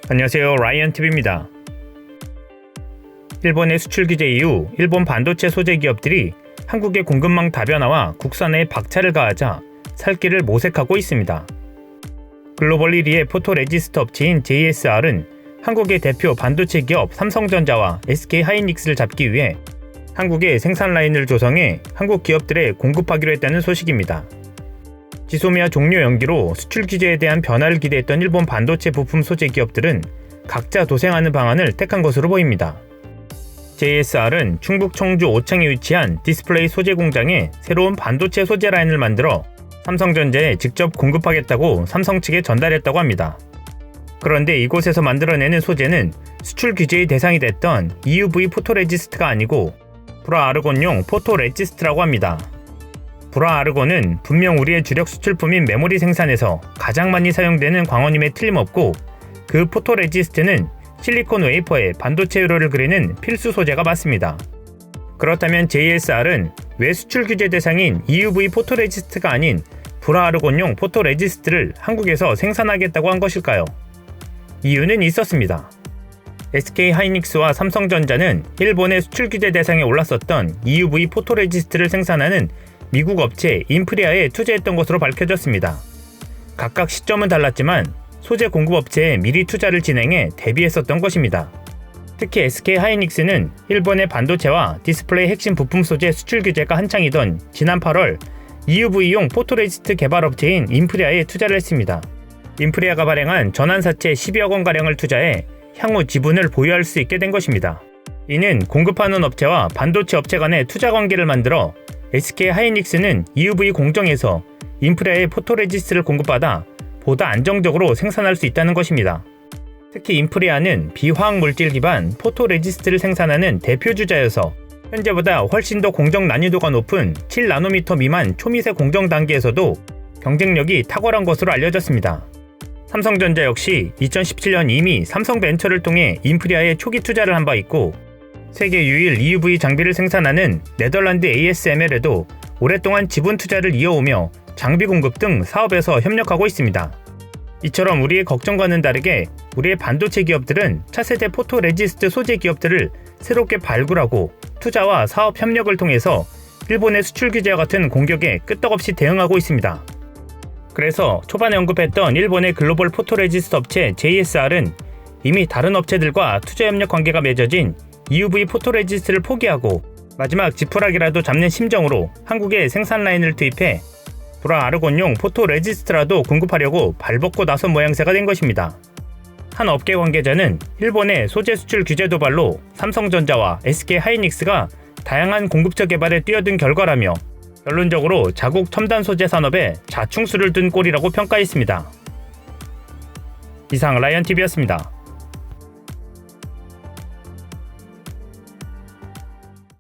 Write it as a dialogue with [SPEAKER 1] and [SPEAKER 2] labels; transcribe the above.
[SPEAKER 1] 안녕하세요, 라이언TV입니다. 일본의 수출 규제 이후 일본 반도체 소재 기업들이 한국의 공급망 다변화와 국산화에 박차를 가하자 살 길을 모색하고 있습니다. 글로벌 1위의 포토레지스트 업체인 JSR은 한국의 대표 반도체 기업 삼성전자와 SK하이닉스를 잡기 위해 한국의 생산 라인을 조성해 한국 기업들에 공급하기로 했다는 소식입니다. 지소미아 종료 연기로 수출 규제에 대한 변화를 기대했던 일본 반도체 부품 소재 기업들은 각자 도생하는 방안을 택한 것으로 보입니다. JSR은 충북 청주 오창에 위치한 디스플레이 소재 공장에 새로운 반도체 소재 라인을 만들어 삼성전자에 직접 공급하겠다고 삼성 측에 전달했다고 합니다. 그런데 이곳에서 만들어내는 소재는 수출 규제의 대상이 됐던 EUV 포토레지스트가 아니고 불화아르곤용 포토레지스트라고 합니다. 불화아르곤은 분명 우리의 주력 수출품인 메모리 생산에서 가장 많이 사용되는 광원임에 틀림없고, 그 포토레지스트는 실리콘 웨이퍼에 반도체 회로를 그리는 필수 소재가 맞습니다. 그렇다면 JSR은 왜 수출 규제 대상인 EUV 포토레지스트가 아닌 불화아르곤용 포토레지스트를 한국에서 생산하겠다고 한 것일까요? 이유는 있었습니다. SK하이닉스와 삼성전자는 일본의 수출 규제 대상에 올랐었던 EUV 포토레지스트를 생산하는 미국 업체 인프리아에 투자했던 것으로 밝혀졌습니다. 각각 시점은 달랐지만 소재 공급업체에 미리 투자를 진행해 대비했었던 것입니다. 특히 SK하이닉스는 일본의 반도체와 디스플레이 핵심 부품 소재 수출 규제가 한창이던 지난 8월 EUV용 포토레지스트 개발업체인 인프리아에 투자를 했습니다. 인프리아가 발행한 전환사채 12억 원가량을 투자해 향후 지분을 보유할 수 있게 된 것입니다. 이는 공급하는 업체와 반도체 업체 간의 투자 관계를 만들어 SK하이닉스는 EUV 공정에서 인프리아의 포토레지스트를 공급받아 보다 안정적으로 생산할 수 있다는 것입니다. 특히 인프리아는 비화학 물질 기반 포토레지스트를 생산하는 대표 주자여서 현재보다 훨씬 더 공정 난이도가 높은 7나노미터 미만 초미세 공정 단계에서도 경쟁력이 탁월한 것으로 알려졌습니다. 삼성전자 역시 2017년 이미 삼성벤처를 통해 인프리아에 초기 투자를 한 바 있고, 세계 유일 EUV 장비를 생산하는 네덜란드 ASML에도 오랫동안 지분 투자를 이어오며 장비 공급 등 사업에서 협력하고 있습니다. 이처럼 우리의 걱정과는 다르게 우리의 반도체 기업들은 차세대 포토레지스트 소재 기업들을 새롭게 발굴하고 투자와 사업 협력을 통해서 일본의 수출 규제와 같은 공격에 끄떡없이 대응하고 있습니다. 그래서 초반에 언급했던 일본의 글로벌 포토레지스트 업체 JSR은 이미 다른 업체들과 투자 협력 관계가 맺어진 EUV 포토레지스트를 포기하고 마지막 지푸라기라도 잡는 심정으로 한국에 생산 라인을 투입해 불화아르곤용 포토레지스트라도 공급하려고 발벗고 나선 모양새가 된 것입니다. 한 업계 관계자는 일본의 소재 수출 규제 도발로 삼성전자와 SK하이닉스가 다양한 공급처 개발에 뛰어든 결과라며 결론적으로 자국 첨단 소재 산업에 자충수를 둔 꼴이라고 평가했습니다. 이상 라이언TV였습니다.